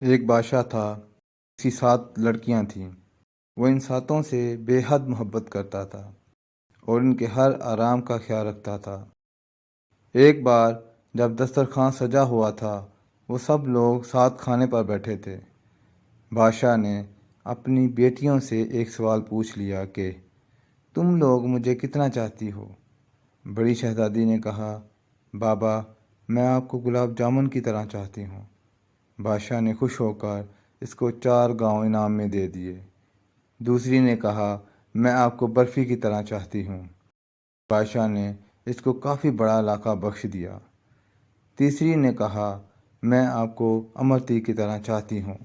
ایک بادشاہ تھا، اس کی 7 لڑکیاں تھیں۔ وہ ان 7 سے بے حد محبت کرتا تھا اور ان کے ہر آرام کا خیال رکھتا تھا۔ ایک بار جب دسترخوان سجا ہوا تھا، وہ سب لوگ ساتھ کھانے پر بیٹھے تھے۔ بادشاہ نے اپنی بیٹیوں سے ایک سوال پوچھ لیا کہ تم لوگ مجھے کتنا چاہتی ہو؟ بڑی شہزادی نے کہا، بابا میں آپ کو گلاب جامن کی طرح چاہتی ہوں۔ بادشاہ نے خوش ہو کر اس کو 4 گاؤں انعام میں دے دیے۔ دوسری نے کہا، میں آپ کو برفی کی طرح چاہتی ہوں۔ بادشاہ نے اس کو کافی بڑا علاقہ بخش دیا۔ تیسری نے کہا، میں آپ کو امرتی کی طرح چاہتی ہوں۔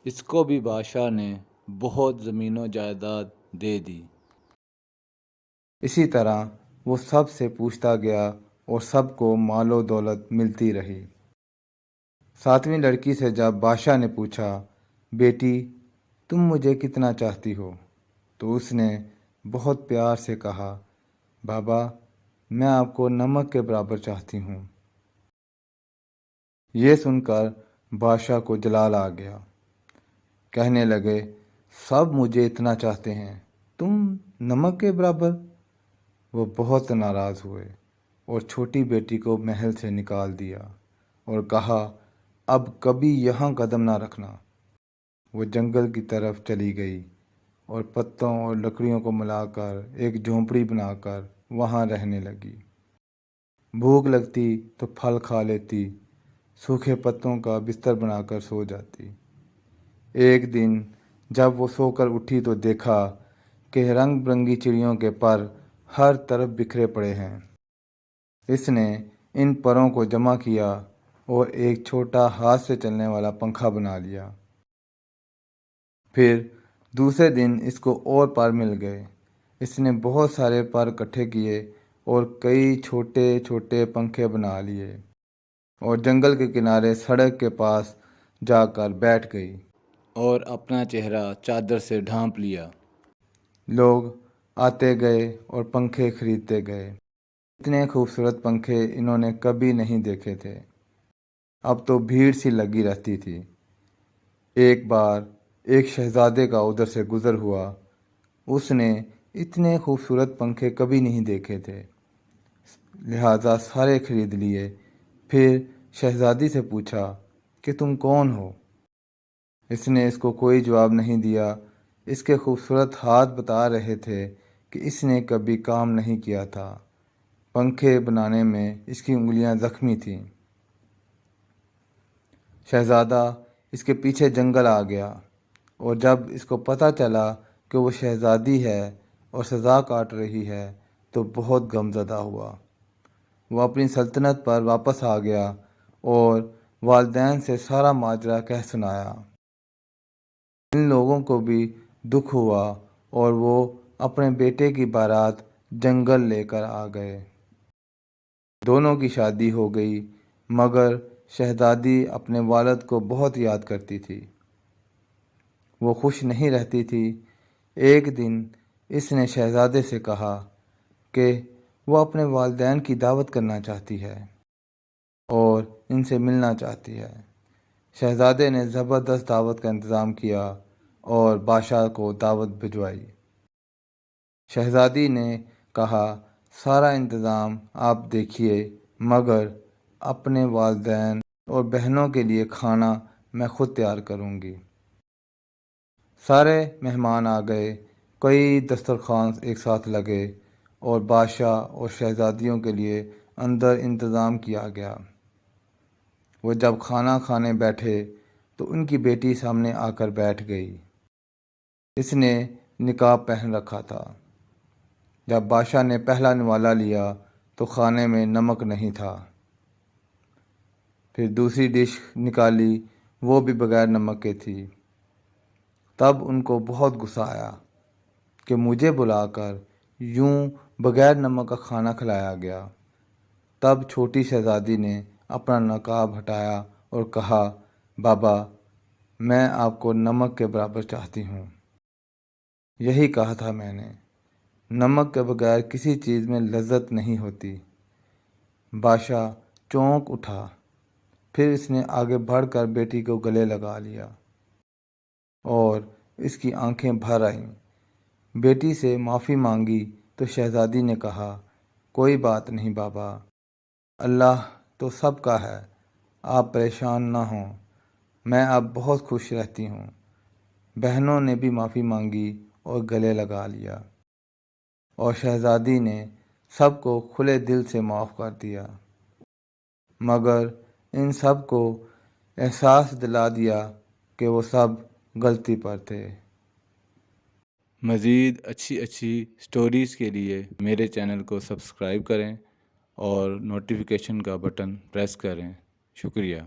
اس کو بھی بادشاہ نے بہت زمین و جائیداد دے دی۔ اسی طرح وہ سب سے پوچھتا گیا اور سب کو مال و دولت ملتی رہی۔ 7ویں لڑکی سے جب بادشاہ نے پوچھا، بیٹی تم مجھے کتنا چاہتی ہو؟ تو اس نے بہت پیار سے کہا، بابا میں آپ کو نمک کے برابر چاہتی ہوں۔ یہ سن کر بادشاہ کو جلال آ گیا۔ کہنے لگے، سب مجھے اتنا چاہتے ہیں، تم نمک کے برابر؟ وہ بہت ناراض ہوئے اور چھوٹی بیٹی کو محل سے نکال دیا اور کہا، اب کبھی یہاں قدم نہ رکھنا۔ وہ جنگل کی طرف چلی گئی اور پتوں اور لکڑیوں کو ملا کر ایک جھونپڑی بنا کر وہاں رہنے لگی۔ بھوک لگتی تو پھل کھا لیتی، سوکھے پتوں کا بستر بنا کر سو جاتی۔ ایک دن جب وہ سو کر اٹھی تو دیکھا کہ رنگ برنگی چڑیوں کے پر ہر طرف بکھرے پڑے ہیں۔ اس نے ان پروں کو جمع کیا اور ایک چھوٹا ہاتھ سے چلنے والا پنکھا بنا لیا۔ پھر دوسرے دن اس کو اور پر مل گئے۔ اس نے بہت سارے پر اکٹھے کیے اور کئی چھوٹے چھوٹے پنکھے بنا لیے اور جنگل کے کنارے سڑک کے پاس جا کر بیٹھ گئی اور اپنا چہرہ چادر سے ڈھانپ لیا۔ لوگ آتے گئے اور پنکھے خریدتے گئے۔ اتنے خوبصورت پنکھے انہوں نے کبھی نہیں دیکھے تھے۔ اب تو بھیڑ سی لگی رہتی تھی۔ ایک بار ایک شہزادے کا ادھر سے گزر ہوا۔ اس نے اتنے خوبصورت پنکھے کبھی نہیں دیکھے تھے، لہذا سارے خرید لیے۔ پھر شہزادی سے پوچھا کہ تم کون ہو؟ اس نے اس کو کوئی جواب نہیں دیا۔ اس کے خوبصورت ہاتھ بتا رہے تھے کہ اس نے کبھی کام نہیں کیا تھا۔ پنکھے بنانے میں اس کی انگلیاں زخمی تھیں۔ شہزادہ اس کے پیچھے جنگل آ گیا اور جب اس کو پتہ چلا کہ وہ شہزادی ہے اور سزا کاٹ رہی ہے تو بہت غمزدہ ہوا۔ وہ اپنی سلطنت پر واپس آ گیا اور والدین سے سارا ماجرا کہہ سنایا۔ ان لوگوں کو بھی دکھ ہوا اور وہ اپنے بیٹے کی بارات جنگل لے کر آ گئے۔ دونوں کی شادی ہو گئی، مگر شہزادی اپنے والد کو بہت یاد کرتی تھی۔ وہ خوش نہیں رہتی تھی۔ ایک دن اس نے شہزادے سے کہا کہ وہ اپنے والدین کی دعوت کرنا چاہتی ہے اور ان سے ملنا چاہتی ہے۔ شہزادے نے زبردست دعوت کا انتظام کیا اور بادشاہ کو دعوت بھجوائی۔ شہزادی نے کہا، سارا انتظام آپ دیکھیے، مگر اپنے والدین اور بہنوں کے لیے کھانا میں خود تیار کروں گی۔ سارے مہمان آ گئے، کئی دسترخوان ایک ساتھ لگے اور بادشاہ اور شہزادیوں کے لیے اندر انتظام کیا گیا۔ وہ جب کھانا کھانے بیٹھے تو ان کی بیٹی سامنے آ کر بیٹھ گئی۔ اس نے نقاب پہن رکھا تھا۔ جب بادشاہ نے پہلا نوالا لیا تو کھانے میں نمک نہیں تھا۔ پھر دوسری ڈش نکالی، وہ بھی بغیر نمک کے تھی۔ تب ان کو بہت غصہ آیا کہ مجھے بلا کر یوں بغیر نمک کا کھانا کھلایا گیا۔ تب چھوٹی شہزادی نے اپنا نقاب ہٹایا اور کہا، بابا میں آپ کو نمک کے برابر چاہتی ہوں۔ یہی کہا تھا میں نے، نمک کے بغیر کسی چیز میں لذت نہیں ہوتی۔ بادشاہ چونک اٹھا۔ پھر اس نے آگے بڑھ کر بیٹی کو گلے لگا لیا اور اس کی آنکھیں بھر آئیں۔ بیٹی سے معافی مانگی تو شہزادی نے کہا، کوئی بات نہیں بابا، اللہ تو سب کا ہے، آپ پریشان نہ ہوں، میں اب بہت خوش رہتی ہوں۔ بہنوں نے بھی معافی مانگی اور گلے لگا لیا اور شہزادی نے سب کو کھلے دل سے معاف کر دیا، مگر ان سب کو احساس دلا دیا کہ وہ سب غلطی پر تھے۔ مزید اچھی سٹوریز کے لیے میرے چینل کو سبسکرائب کریں اور نوٹیفیکیشن کا بٹن پریس کریں۔ شکریہ۔